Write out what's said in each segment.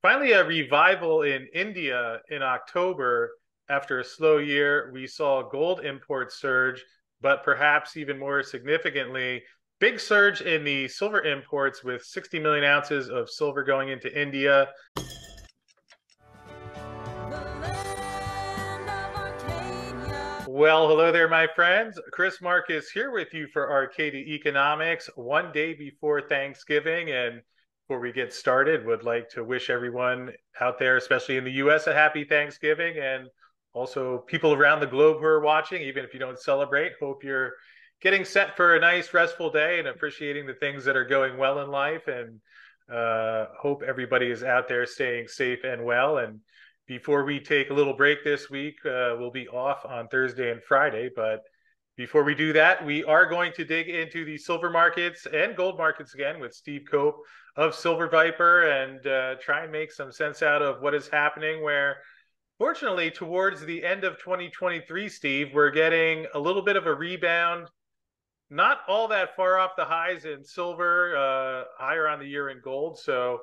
Finally, a revival in India in October. After a slow year, we saw gold imports surge, but perhaps even more significantly, big surge in the silver imports with 60 million ounces of silver going into India. Well, hello there, my friends. Chris Marcus here with you for Arcadia Economics, one day before Thanksgiving. And before we get started, would like to wish everyone out there, especially in the US, a happy Thanksgiving. And also people around the globe who are watching, even if you don't celebrate, hope you're getting set for a nice, restful day and appreciating the things that are going well in life. And hope everybody is out there staying safe and well. And before we take a little break this week, we'll be off on Thursday and Friday. But before we do that, we are going to dig into the silver markets and gold markets again with Steve Cope of Silver Viper and try and make some sense out of what is happening. Where, fortunately, towards the end of 2023, Steve, we're getting a little bit of a rebound. Not all that far off the highs in silver, higher on the year in gold. So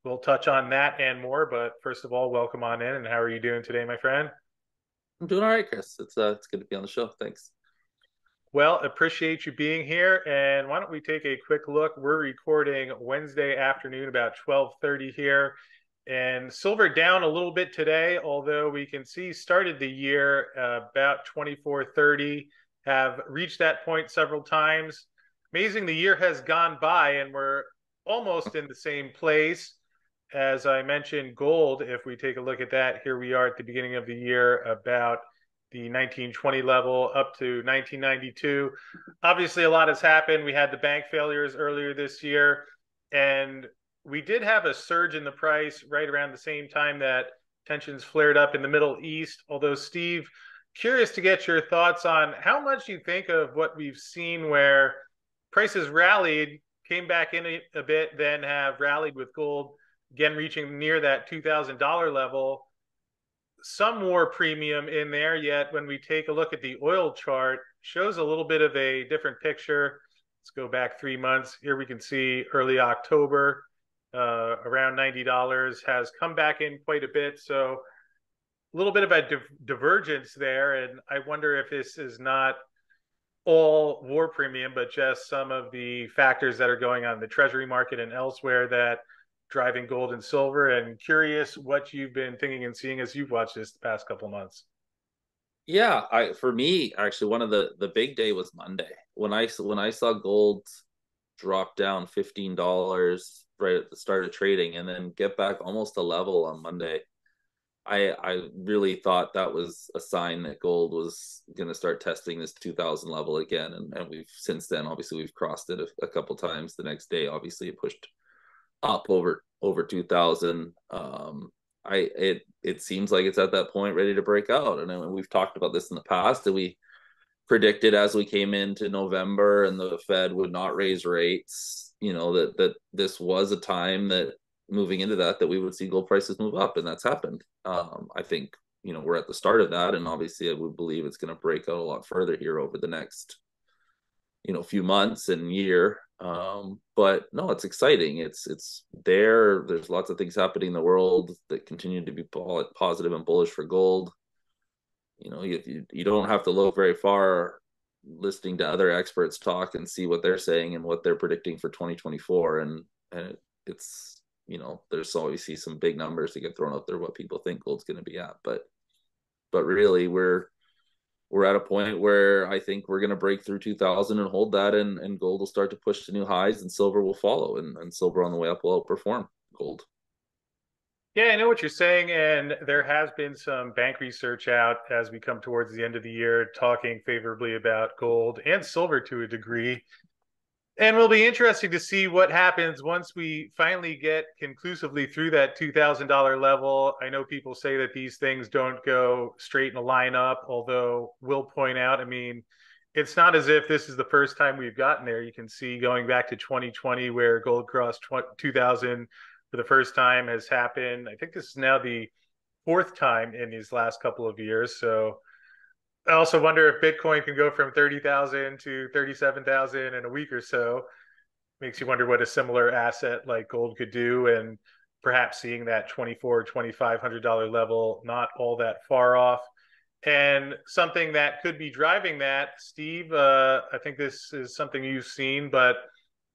we'll touch on that and more. But first of all, welcome on in. And how are you doing today, my friend? I'm doing all right, Chris. It's good to be on the show. Thanks. Well, appreciate you being here. And why don't we take a quick look? We're recording Wednesday afternoon, about 12:30 here. And silver down a little bit today, although we can see started the year about 24.30, have reached that point several times. Amazing, the year has gone by and we're almost in the same place. As I mentioned, gold, if we take a look at that, here we are at the beginning of the year, about the 1920 level up to 1992. Obviously, a lot has happened. We had the bank failures earlier this year, and we did have a surge in the price right around the same time that tensions flared up in the Middle East. Although, Steve, curious to get your thoughts on how much you think of what we've seen where prices rallied, came back in a bit, then have rallied with gold again reaching near that $2,000 level. Some more premium in there, yet when we take a look at the oil chart, shows a little bit of a different picture. Let's go back 3 months. Here we can see early October, around $90, has come back in quite a bit. So a little bit of a divergence there. And I wonder if this is not all war premium, but just some of the factors that are going on in the treasury market and elsewhere that driving gold and silver. And curious what you've been thinking and seeing as you've watched this the past couple of months. Yeah, I for me actually one of the big day was Monday when I saw gold drop down $15 right at the start of trading and then get back almost a level on Monday. I really thought that was a sign that gold was going to start testing this 2000 level again, and we've since then obviously we've crossed it a couple times. The next day obviously it pushed up over 2000. It seems like it's at that point ready to break out, and we've talked about this in the past, that we predicted as we came into November and the Fed would not raise rates, that this was a time that moving into that we would see gold prices move up, and that's happened. I think we're at the start of that, and obviously I would believe it's going to break out a lot further here over the next few months and year. But no, it's exciting. It's there. There's lots of things happening in the world that continue to be positive and bullish for gold. You don't have to look very far listening to other experts talk and see what they're saying and what they're predicting for 2024. And it's, there's obviously some big numbers that get thrown out there, what people think gold's going to be at. But really we're at a point where I think we're going to break through 2000 and hold that, and gold will start to push to new highs, and silver will follow, and silver on the way up will outperform gold. Yeah, I know what you're saying. And there has been some bank research out as we come towards the end of the year talking favorably about gold and silver to a degree. And it'll be interesting to see what happens once we finally get conclusively through that $2,000 level. I know people say that these things don't go straight in a line up, although we'll point out, I mean, it's not as if this is the first time we've gotten there. You can see going back to 2020 where gold crossed 2000 for the first time has happened. I think this is now the fourth time in these last couple of years. So I also wonder if Bitcoin can go from 30,000 to 37,000 in a week or so. Makes you wonder what a similar asset like gold could do. And perhaps seeing that $2,400, $2,500 level, not all that far off. And something that could be driving that, Steve, I think this is something you've seen, but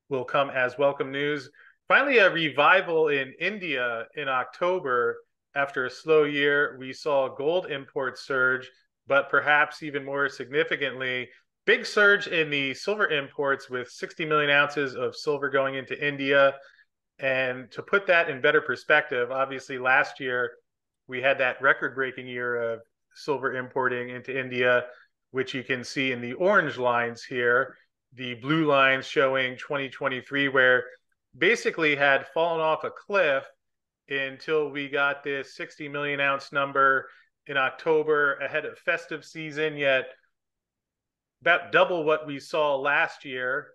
will come as welcome news. Finally, a revival in India in October. After a slow year, we saw gold imports surge, but perhaps even more significantly, big surge in the silver imports with 60 million ounces of silver going into India. And to put that in better perspective, obviously last year we had that record breaking year of silver importing into India, which you can see in the orange lines here, the blue lines showing 2023, where basically had fallen off a cliff until we got this 60 million ounce number in October ahead of festive season, yet about double what we saw last year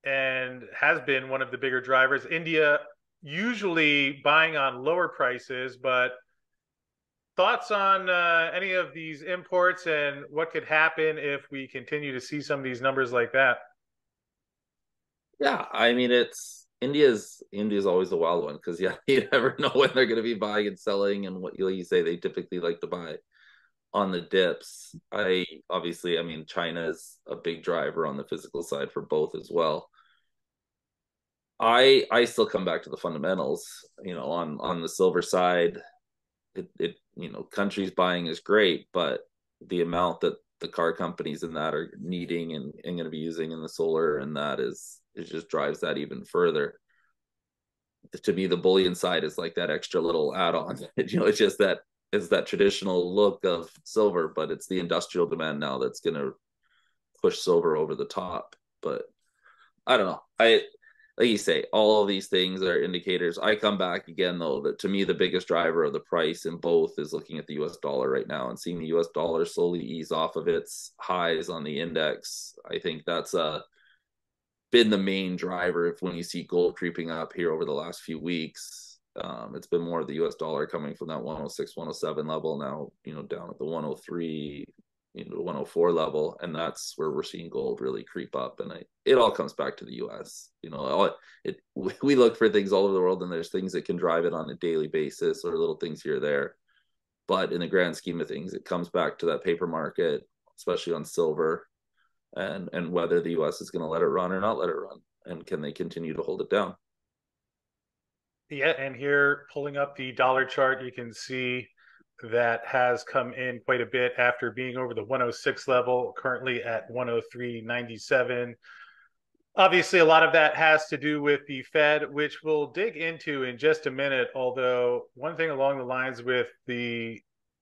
and has been one of the bigger drivers. India usually buying on lower prices, but thoughts on any of these imports and what could happen if we continue to see some of these numbers like that? Yeah, I mean it's India's always a wild one because yeah, you never know when they're going to be buying and selling, and what you say they typically like to buy on the dips. I mean China is a big driver on the physical side for both as well. I still come back to the fundamentals. On the silver side, it countries buying is great, but the amount that the car companies in that are needing and going to be using in the solar, and that is it just drives that even further. To me, the bullion side is like that extra little add-on. It's just that it's that traditional look of silver, but it's the industrial demand now that's going to push silver over the top. But I don't know. I Like you say, all of these things are indicators. I come back again though that to me the biggest driver of the price in both is looking at the US dollar right now and seeing the US dollar slowly ease off of its highs on the index. I think that's been the main driver. If when you see gold creeping up here over the last few weeks, it's been more of the US dollar coming from that 106, 107 level now, down at the 103, the 104 level, and that's where we're seeing gold really creep up. And it all comes back to the US. We look for things all over the world, and there's things that can drive it on a daily basis or little things here or there, but in the grand scheme of things, it comes back to that paper market, especially on silver, and whether the US is going to let it run or not let it run, and can they continue to hold it down. Yeah, and here pulling up the dollar chart, you can see that has come in quite a bit after being over the 106 level, currently at 103.97. Obviously, a lot of that has to do with the Fed, which we'll dig into in just a minute. Although, one thing along the lines with the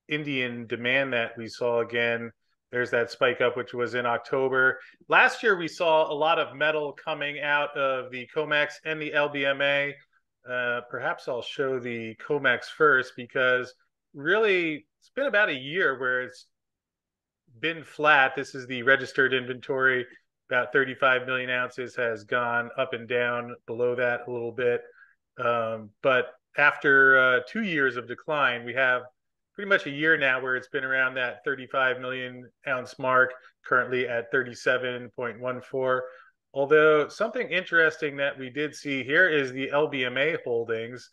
Indian demand that we saw again, there's that spike up, which was in October. Last year, we saw a lot of metal coming out of the COMEX and the LBMA. Perhaps I'll show the COMEX first because really it's been about a year where it's been flat. This is the registered inventory. About 35 million ounces has gone up and down below that a little bit. But after 2 years of decline, we have pretty much a year now where it's been around that 35 million ounce mark, currently at 37.14. Although something interesting that we did see here is the LBMA holdings.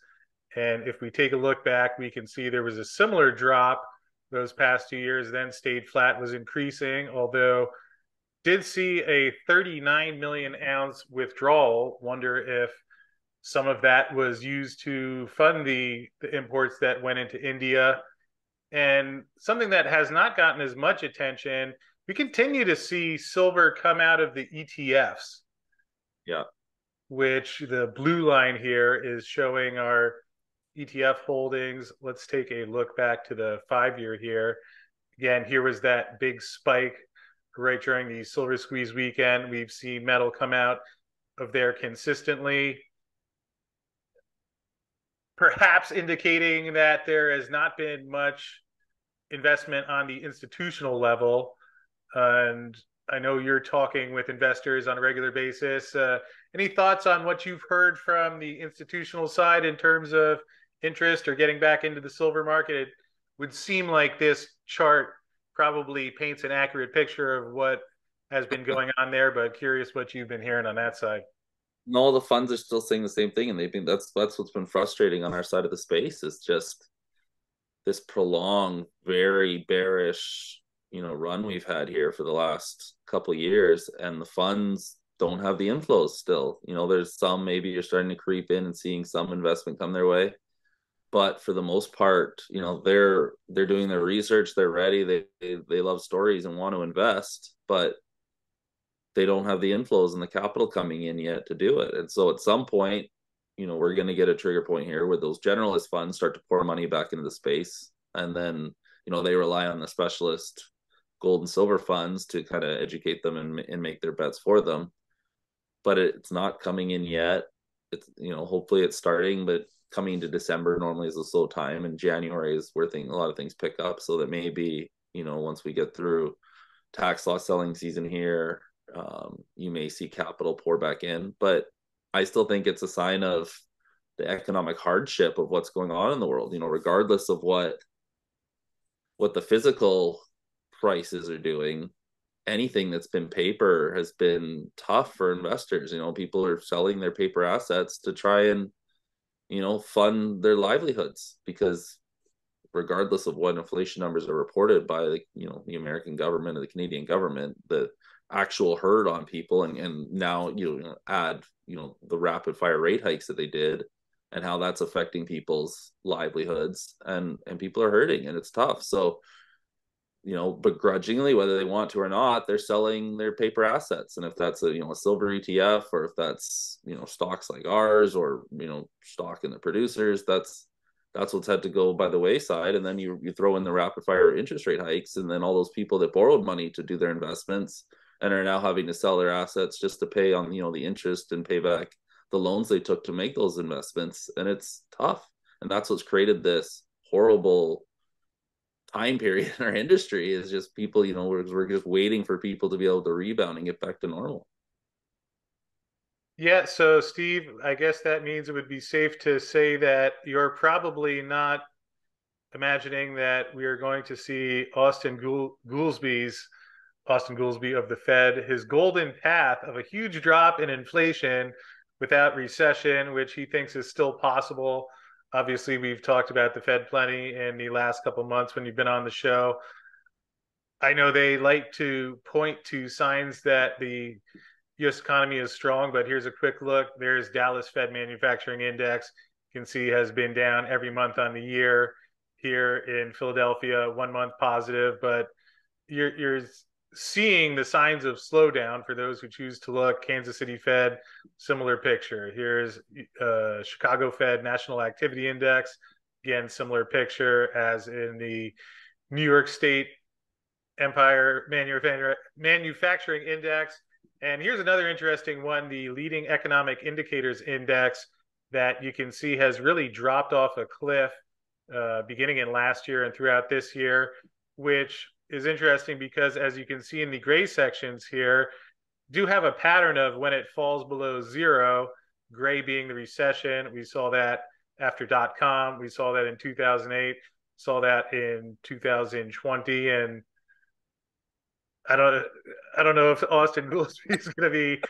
And if we take a look back, we can see there was a similar drop those past 2 years, then stayed flat, was increasing, although did see a 39 million ounce withdrawal. Wonder if some of that was used to fund the imports that went into India. And something that has not gotten as much attention, we continue to see silver come out of the ETFs, Yeah. which the blue line here is showing our ETF holdings. Let's take a look back to the 5 year here. Again, here was that big spike right during the silver squeeze weekend. We've seen metal come out of there consistently, perhaps indicating that there has not been much investment on the institutional level. And I know you're talking with investors on a regular basis. Any thoughts on what you've heard from the institutional side in terms of interest or getting back into the silver market? It would seem like this chart probably paints an accurate picture of what has been going on there, but curious what you've been hearing on that side. no, the funds are still saying the same thing, and they think that's what's been frustrating on our side of the space is just this prolonged, very bearish, run we've had here for the last couple of years, and the funds don't have the inflows still. There's some maybe you're starting to creep in and seeing some investment come their way, but for the most part, they're doing their research, they're ready, they love stories and want to invest, but they don't have the inflows and the capital coming in yet to do it. And so at some point, we're going to get a trigger point here where those generalist funds start to pour money back into the space. And then, they rely on the specialist gold and silver funds to kind of educate them and make their bets for them. But it's not coming in yet. It's, hopefully it's starting, but coming to December normally is a slow time. And January is where a lot of things pick up. So that maybe, once we get through tax law selling season here, you may see capital pour back in, but I still think it's a sign of the economic hardship of what's going on in the world. Regardless of what the physical prices are doing, anything that's been paper has been tough for investors. People are selling their paper assets to try and fund their livelihoods because regardless of what inflation numbers are reported by the American government or the Canadian government, the actual hurt on people and now add the rapid fire rate hikes that they did and how that's affecting people's livelihoods and people are hurting and it's tough. So begrudgingly, whether they want to or not, they're selling their paper assets. And if that's a silver ETF or if that's stocks like ours or stock in the producers, that's what's had to go by the wayside. And then you throw in the rapid fire interest rate hikes, and then all those people that borrowed money to do their investments and are now having to sell their assets just to pay on the interest and pay back the loans they took to make those investments. And it's tough. And that's what's created this horrible time period in our industry is just people, we're just waiting for people to be able to rebound and get back to normal. Yeah, so Steve, I guess that means it would be safe to say that you're probably not imagining that we are going to see Austin Goolsbee of the Fed, his golden path of a huge drop in inflation without recession, which he thinks is still possible. Obviously, we've talked about the Fed plenty in the last couple of months when you've been on the show. I know they like to point to signs that the U.S. economy is strong, but here's a quick look. There's Dallas Fed Manufacturing Index. You can see has been down every month on the year. Here in Philadelphia, 1 month positive, but you're seeing the signs of slowdown for those who choose to look. Kansas City Fed, similar picture. Here's Chicago Fed National Activity Index, again similar picture as in the New York State Empire Manufacturing Index. And here's another interesting one, the Leading Economic Indicators Index, that you can see has really dropped off a cliff beginning in last year and throughout this year, which is interesting because as you can see in the gray sections here, do have a pattern of when it falls below zero, gray being the recession. We saw that after .com. We saw that in 2008, saw that in 2020. And I don't, I don't know if Austin Goolsbee is going to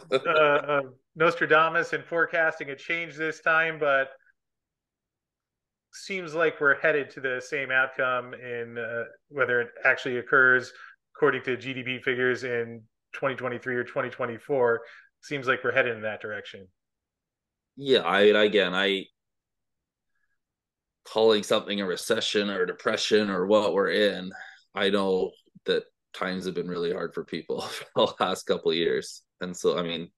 be Nostradamus in forecasting a change this time, but seems like we're headed to the same outcome in whether it actually occurs according to GDP figures in 2023 or 2024. Seems like we're headed in that direction. Yeah, I calling something a recession or a depression or what we're in, I know that times have been really hard for people for the last couple of years. And so, I mean,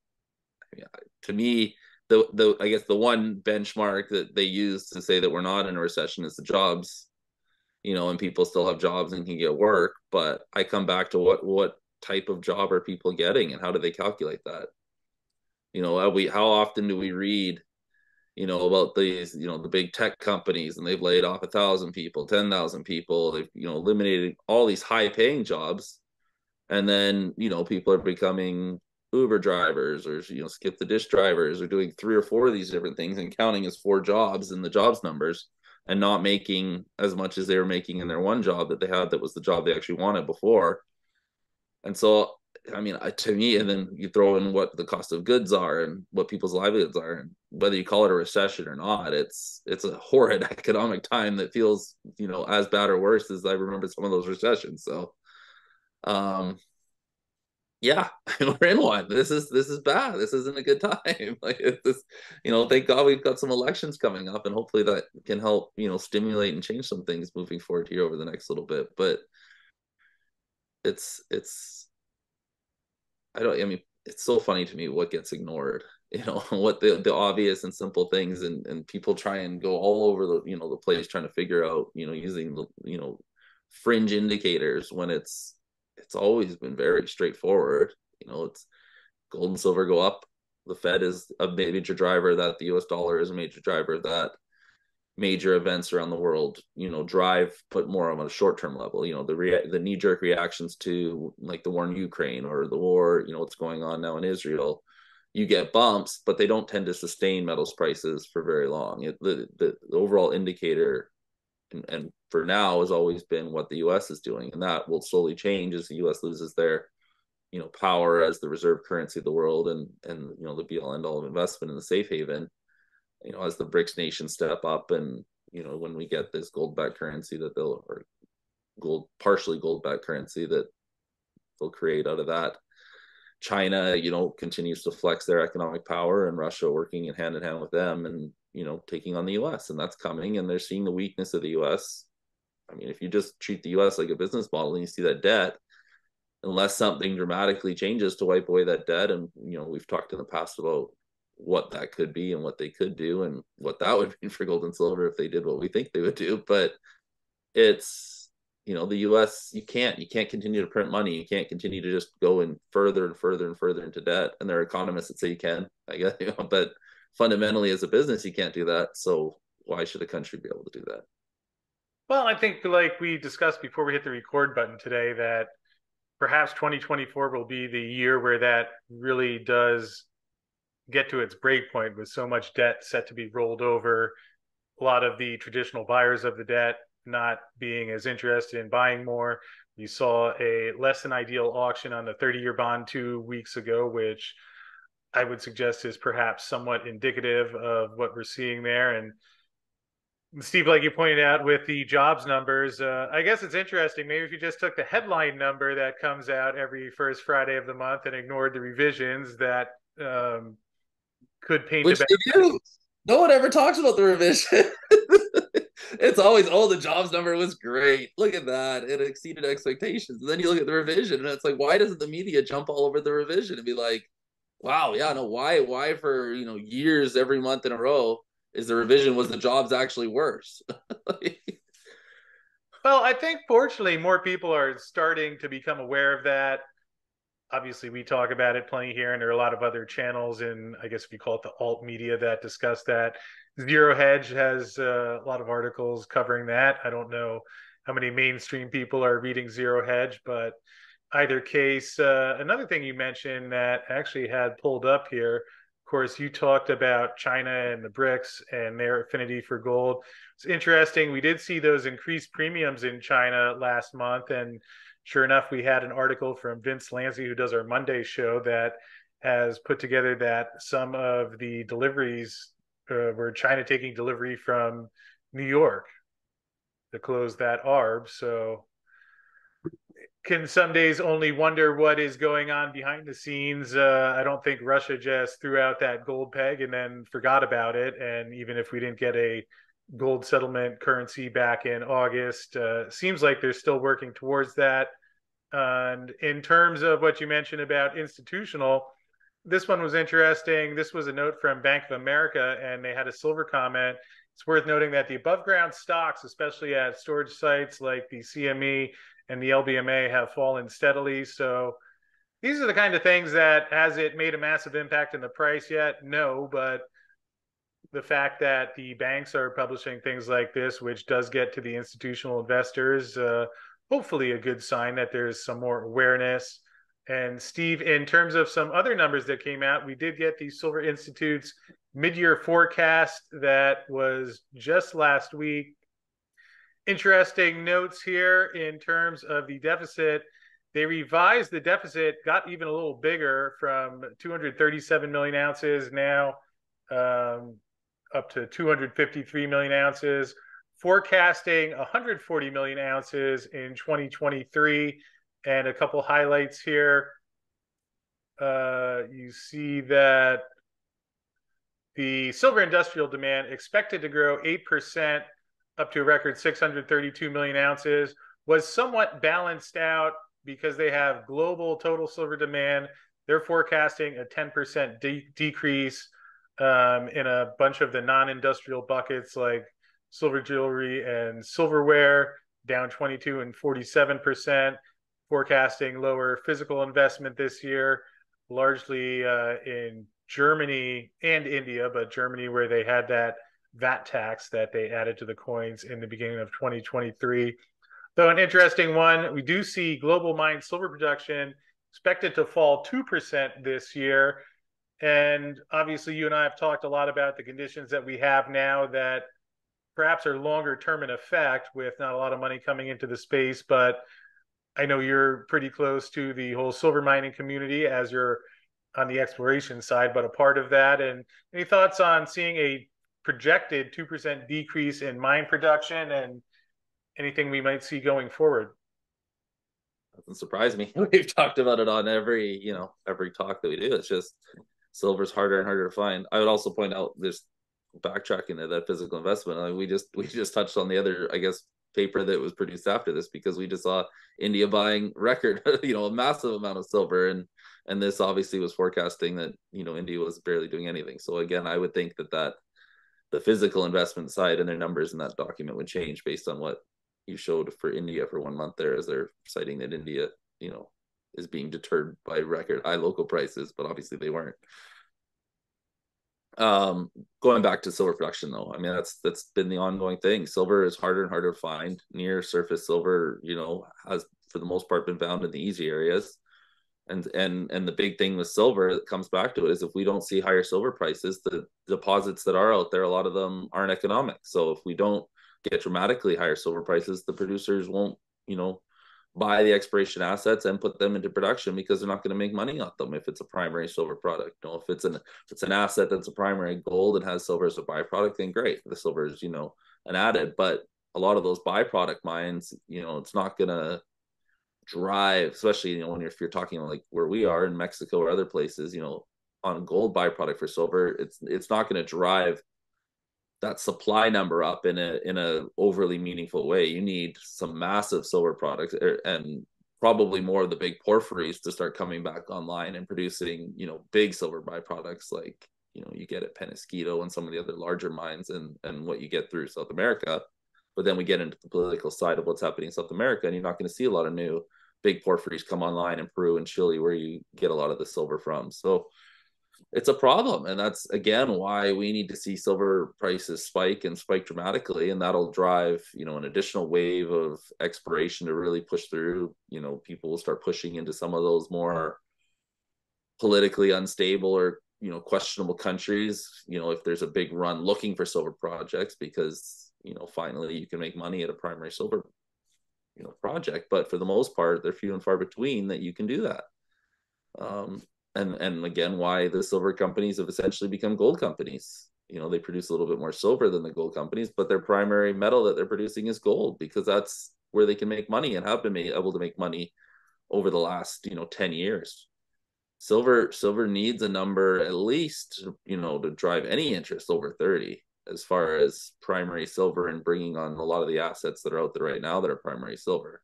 to me, the I guess the one benchmark that they use to say that we're not in a recession is the jobs, and people still have jobs and can get work. But I come back to what type of job are people getting and how do they calculate that? How often do we read about these, the big tech companies and they've laid off 1,000 people, 10,000 people. They've, eliminated all these high paying jobs. And then, people are becoming Uber drivers or, skip the dish drivers or doing 3 or 4 of these different things and counting as 4 jobs in the jobs numbers and not making as much as they were making in their one job that they had that was the job they actually wanted before. And so I mean, to me, and then you throw in what the cost of goods are and what people's livelihoods are, and whether you call it a recession or not, it's a horrid economic time that feels, as bad or worse as I remember some of those recessions. So, um, yeah, we're in one. This is bad. This isn't a good time. Like this, thank God we've got some elections coming up, and hopefully that can help, stimulate and change some things moving forward here over the next little bit. But it's I mean, it's so funny to me what gets ignored, what the obvious and simple things, and people try and go all over the place trying to figure out, using the, fringe indicators when it's always been very straightforward. It's gold and silver go up. The Fed is a major driver, that the US dollar is a major driver, that major events around the world, drive, but more on a short-term level. The knee-jerk reactions to like the war in Ukraine or the war, what's going on now in Israel, you get bumps, but they don't tend to sustain metals prices for very long. The overall indicator, and for now, has always been what the U.S. is doing, and that will slowly change as the U.S. loses their power as the reserve currency of the world, and the be all end all of investment in the safe haven, as the BRICS nations step up, and when we get this gold backed currency that they'll, or partially gold backed currency that they'll create out of that. China, continues to flex their economic power, and Russia working in hand with them, and taking on the US, and that's coming, and they're seeing the weakness of the US. I mean, if you just treat the US like a business model and you see that debt, unless something dramatically changes to wipe away that debt, and we've talked in the past about what that could be and what they could do and what that would mean for gold and silver if they did what we think they would do. But it's, the US, you can't continue to print money. You can't continue to just go in further and further and further into debt. And there are economists that say you can, I guess, but fundamentally as a business you can't do that. So why should a country be able to do that? Well, I think like we discussed before we hit the record button today, that perhaps 2024 will be the year where that really does get to its break point, with so much debt set to be rolled over, a lot of the traditional buyers of the debt not being as interested in buying more. You saw a less than ideal auction on the 30-year bond 2 weeks ago, which I would suggest is perhaps somewhat indicative of what we're seeing there. And Steve, like you pointed out with the jobs numbers, I guess it's interesting. Maybe if you just took the headline number that comes out every first Friday of the month and ignored the revisions, that could paint a Which better. they do. No one ever talks about the revision. It's always, oh, the jobs number was great. Look at that. It exceeded expectations. And then you look at the revision, and it's like, why doesn't the media jump all over the revision and be like, wow, yeah, no, why for years every month in a row is the revision, was the jobs actually worse? Well, I think fortunately more people are starting to become aware of that. Obviously, we talk about it plenty here, and there are a lot of other channels in, I guess if you call it the alt media, that discuss that. Zero Hedge has a lot of articles covering that. I don't know how many mainstream people are reading Zero Hedge, but either case, another thing you mentioned that I actually had pulled up here. Of course, you talked about China and the BRICS and their affinity for gold. It's interesting. We did see those increased premiums in China last month, and sure enough, we had an article from Vince Lanzi, who does our Monday show, that has put together that some of the deliveries were China taking delivery from New York to close that ARB. So can some days only wonder what is going on behind the scenes. I don't think Russia just threw out that gold peg and then forgot about it. And even if we didn't get a gold settlement currency back in August, seems like they're still working towards that. And in terms of what you mentioned about institutional, this one was interesting. This was a note from Bank of America, and they had a silver comment. It's worth noting that the above ground stocks, especially at storage sites like the CME and the LBMA, have fallen steadily. So these are the kind of things that, has it made a massive impact in the price yet? No, but the fact that the banks are publishing things like this, which does get to the institutional investors, hopefully a good sign that there's some more awareness. And Steve, in terms of some other numbers that came out, we did get the Silver Institute's mid-year forecast that was just last week. Interesting notes here in terms of the deficit. they revised the deficit, got even a little bigger from 237 million ounces now um, up to 253 million ounces, forecasting 140 million ounces in 2023. And a couple highlights here. You see that the silver industrial demand expected to grow 8% up to a record 632 million ounces, was somewhat balanced out because they have global total silver demand. They're forecasting a 10% decrease in a bunch of the non-industrial buckets like silver jewelry and silverware, down 22 and 47%, forecasting lower physical investment this year, largely in Germany and India, but Germany where they had that VAT tax that they added to the coins in the beginning of 2023. Though an interesting one, we do see global mine silver production expected to fall 2% this year. And obviously, you and I have talked a lot about the conditions that we have now that perhaps are longer term in effect with not a lot of money coming into the space. But I know you're pretty close to the whole silver mining community as you're on the exploration side, but a part of that. And any thoughts on seeing a projected 2% decrease in mine production and anything we might see going forward? Doesn't surprise me. We've talked about it on every talk that we do. It's just silver's harder and harder to find. I would also point out this backtracking to that physical investment. Like we just touched on the other, I guess, paper that was produced after this because we just saw India buying record, a massive amount of silver, and this obviously was forecasting that India was barely doing anything. So again, I would think that the physical investment side and their numbers in that document would change based on what you showed for India for 1 month there, as they're citing that India, is being deterred by record high local prices, but obviously they weren't. Going back to silver production though, I mean that's been the ongoing thing. Silver is harder and harder to find. Near surface silver, has for the most part been found in the easy areas. And the big thing with silver that comes back to it is if we don't see higher silver prices, the deposits that are out there, a lot of them aren't economic. So if we don't get dramatically higher silver prices, the producers won't, buy the exploration assets and put them into production because they're not going to make money on them if it's a primary silver product. If it's an asset that's a primary gold and has silver as a byproduct, then great. The silver is, an added. But a lot of those byproduct mines, it's not going to drive, especially if you're talking like where we are in Mexico or other places, on gold byproduct for silver, it's not going to drive that supply number up in a overly meaningful way. You need some massive silver products and probably more of the big porphyries to start coming back online and producing big silver byproducts like you get at Penasquito and some of the other larger mines and what you get through South America. But then we get into the political side of what's happening in South America, and you're not going to see a lot of new big porphyries come online in Peru and Chile where you get a lot of the silver from. So it's a problem, and that's again why we need to see silver prices spike dramatically, and that'll drive an additional wave of exploration to really push through. People will start pushing into some of those more politically unstable or questionable countries, if there's a big run looking for silver projects, because finally you can make money at a primary silver project. But for the most part, they're few and far between that you can do that. And again, why the silver companies have essentially become gold companies. They produce a little bit more silver than the gold companies, but their primary metal that they're producing is gold because that's where they can make money and have been able to make money over the last 10 years. Silver needs a number at least to drive any interest over 30 as far as primary silver and bringing on a lot of the assets that are out there right now that are primary silver.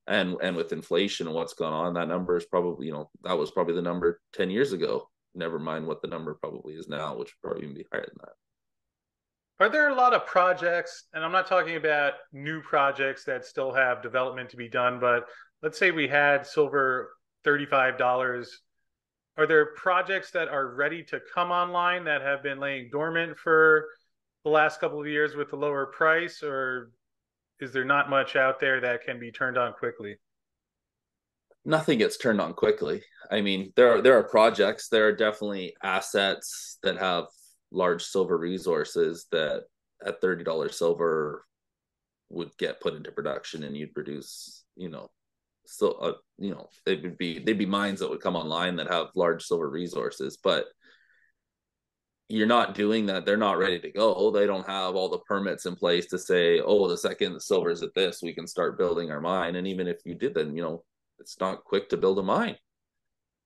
And with inflation and what's gone on, that number is probably, that was probably the number 10 years ago. Never mind what the number probably is now, which would probably even be higher than that. Are there a lot of projects, and I'm not talking about new projects that still have development to be done, but let's say we had silver $35. Are there projects that are ready to come online that have been laying dormant for the last couple of years with the lower price, or is there not much out there that can be turned on quickly? Nothing gets turned on quickly. I mean, there are projects, there are definitely assets that have large silver resources that at $30 silver would get put into production and you'd produce, so they'd be mines that would come online that have large silver resources, but you're not doing that. They're not ready to go. They don't have all the permits in place to say, oh, the second the silver's at this, we can start building our mine. And even if you did, then it's not quick to build a mine.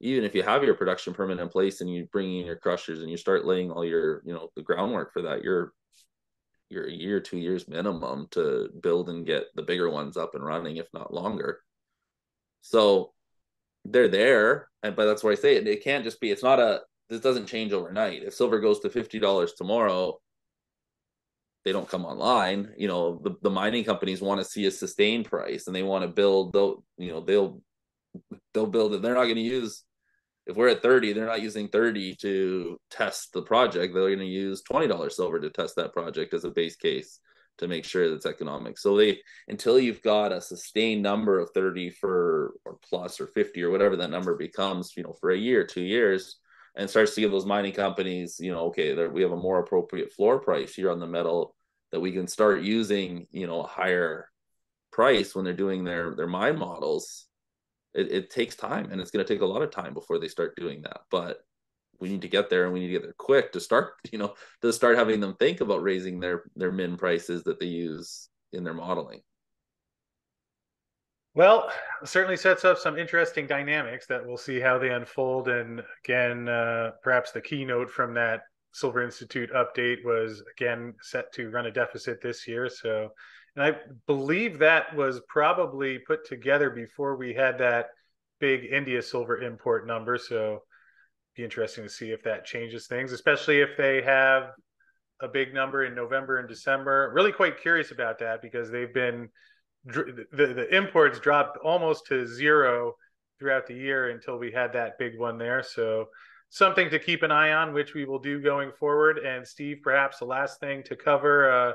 Even if you have your production permit in place and you bring in your crushers and you start laying all your the groundwork for that, you're a year, 2 years minimum to build and get the bigger ones up and running, if not longer. So they're there, but that's where I say it can't just be. It's not a this doesn't change overnight. If silver goes to $50 tomorrow, they don't come online. The mining companies want to see a sustained price, and they want to build. They'll build it. They're not going to use, if we're at 30, they're not using 30 to test the project. They're going to use $20 silver to test that project as a base case to make sure that's economic. So until you've got a sustained number of 30 or plus or 50 or whatever that number becomes, for a year, 2 years, and starts to give those mining companies, okay, we have a more appropriate floor price here on the metal that we can start using, a higher price when they're doing their mine models. It takes time, and it's going to take a lot of time before they start doing that. But we need to get there, and we need to get there quick to start, to start having them think about raising their min prices that they use in their modeling. Well, certainly sets up some interesting dynamics that we'll see how they unfold. And again, perhaps the keynote from that Silver Institute update was again set to run a deficit this year. So, and I believe that was probably put together before we had that big India silver import number. So, be interesting to see if that changes things, especially if they have a big number in November and December. Really quite curious about that because they've been the imports dropped almost to zero throughout the year until we had that big one there. So something to keep an eye on, which we will do going forward. And Steve, perhaps the last thing to cover,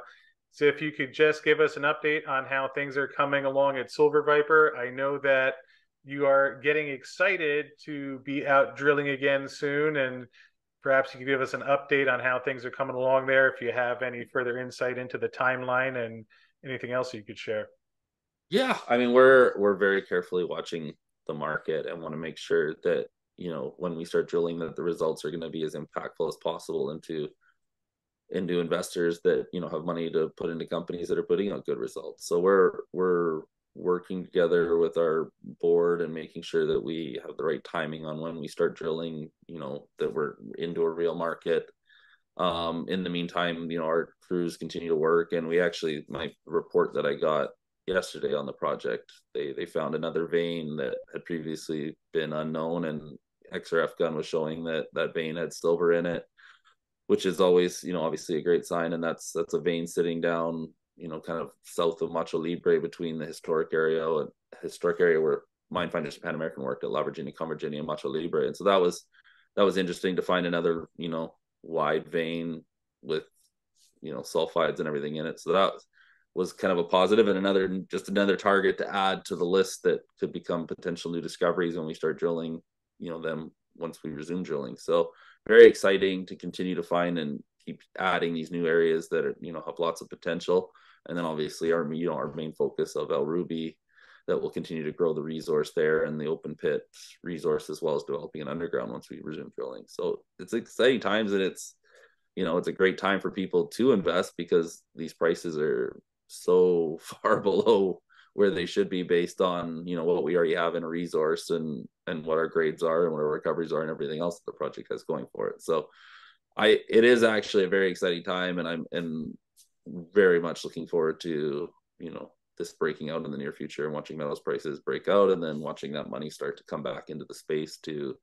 so if you could just give us an update on how things are coming along at Silver Viper. I know that you are getting excited to be out drilling again soon, and perhaps you could give us an update on how things are coming along there, if you have any further insight into the timeline and anything else you could share. Yeah, I mean, we're very carefully watching the market and want to make sure that when we start drilling, that the results are going to be as impactful as possible into investors that have money to put into companies that are putting out good results. So we're working together with our board and making sure that we have the right timing on when we start drilling, that we're into a real market. In the meantime, our crews continue to work, and my report that I got yesterday on the project, they found another vein that had previously been unknown, and XRF gun was showing that vein had silver in it, which is always obviously a great sign. And that's a vein sitting down kind of south of Macho Libre, between the historic area where Minefinders Pan American worked at La Virginia, Con Virginia, and Macho Libre. And so that was interesting to find another wide vein with sulfides and everything in it. So that was kind of a positive, and another target to add to the list that could become potential new discoveries when we start drilling them once we resume drilling. So very exciting to continue to find and keep adding these new areas that have lots of potential. And then obviously our main focus of El Ruby, that will continue to grow the resource there and the open pit resource, as well as developing an underground once we resume drilling. So it's exciting times, and it's a great time for people to invest because these prices are so far below where they should be based on what we already have in a resource and what our grades are and what our recoveries are and everything else that the project has going for it. So it is actually a very exciting time, and I'm very much looking forward to this breaking out in the near future and watching metals prices break out, and then watching that money start to come back into the space to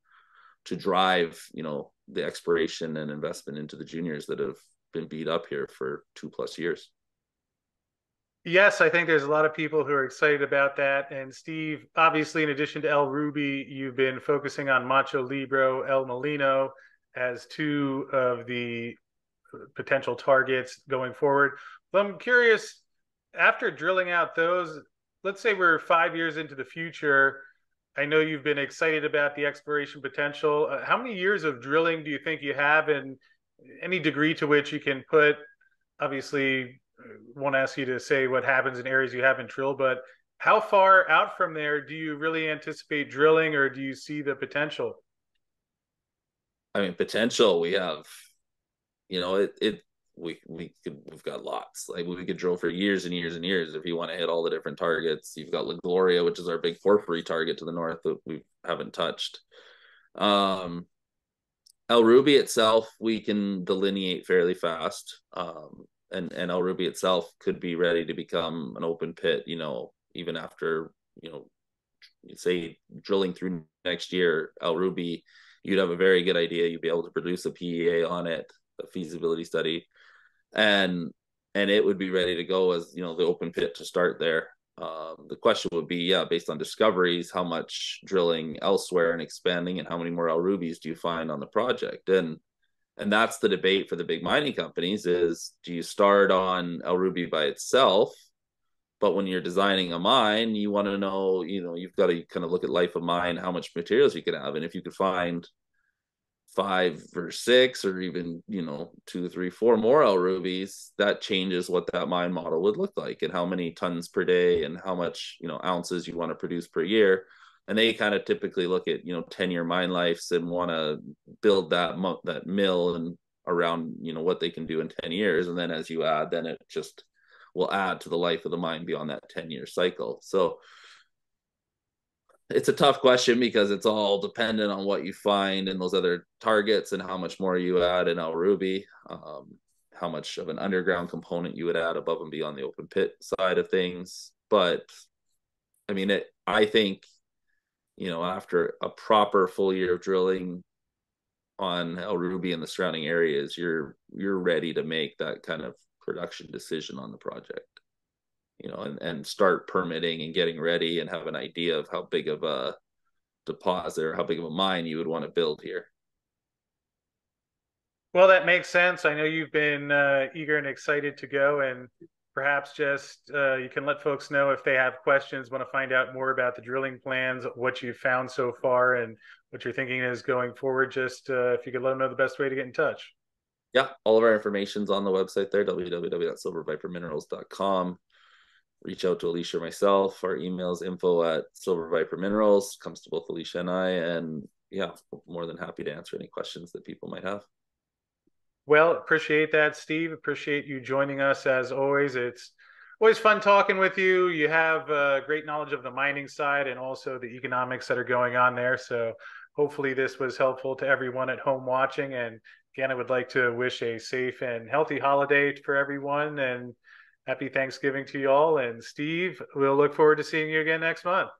drive the exploration and investment into the juniors that have been beat up here for 2+ years. Yes, I think there's a lot of people who are excited about that. And Steve, obviously, in addition to El Ruby, you've been focusing on Macho Libro, El Molino as two of the potential targets going forward. But I'm curious, after drilling out those, let's say we're 5 years into the future. I know you've been excited about the exploration potential. How many years of drilling do you think you have, and any degree to which you can put, obviously, won't ask you to say what happens in areas you haven't drilled, but How far out from there do you really anticipate drilling, or do you see the potential? I mean, potential we have, it we've got lots. Like we could drill for years and years and years if you want to hit all the different targets. You've got La Gloria, which is our big porphyry target to the north that we haven't touched. Um, El Ruby itself, we can delineate fairly fast. And El Ruby itself could be ready to become an open pit, even after, you know, say drilling through next year, El Ruby, you'd have a very good idea. You'd be able to produce a PEA on it, a feasibility study, and it would be ready to go as the open pit to start there. The question would be, yeah, based on discoveries, how much drilling elsewhere and expanding, and how many more El Rubies do you find on the project? And that's the debate for the big mining companies: is do you start on El Ruby by itself? But when you're designing a mine, you want to know, you've got to kind of look at life of mine, how much materials you can have, and if you could find 5 or 6 or even 2, 3, 4 more El Rubies, that changes what that mine model would look like and how many tons per day and how much ounces you want to produce per year. And they kind of typically look at 10-year mine lives and want to build that mill and around what they can do in 10 years. And then as you add, then it just will add to the life of the mine beyond that 10-year cycle. So it's a tough question because it's all dependent on what you find in those other targets and how much more you add in El Ruby, how much of an underground component you would add above and beyond the open pit side of things. But I mean, I think, after a proper full year of drilling on El Ruby and the surrounding areas, you're ready to make that kind of production decision on the project. And start permitting and getting ready and have an idea of how big of a deposit or how big of a mine you would want to build here. Well, that makes sense. I know you've been eager and excited to go, and perhaps just you can let folks know if they have questions, want to find out more about the drilling plans, what you've found so far, and what you're thinking is going forward. Just if you could let them know the best way to get in touch. Yeah, all of our information's on the website there, www.silverviperminerals.com. Reach out to Alicia or myself. Our email is info@silverviperminerals. Comes to both Alicia and I. And yeah, more than happy to answer any questions that people might have. Well, appreciate that, Steve. Appreciate you joining us as always. It's always fun talking with you. You have great knowledge of the mining side and also the economics that are going on there. So hopefully this was helpful to everyone at home watching. And again, I would like to wish a safe and healthy holiday for everyone, and happy Thanksgiving to you all. And Steve, we'll look forward to seeing you again next month.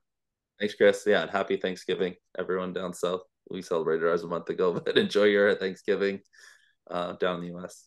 Thanks, Chris. Yeah, and happy Thanksgiving, everyone down south. We celebrated ours a month ago, but enjoy your Thanksgiving down in the US.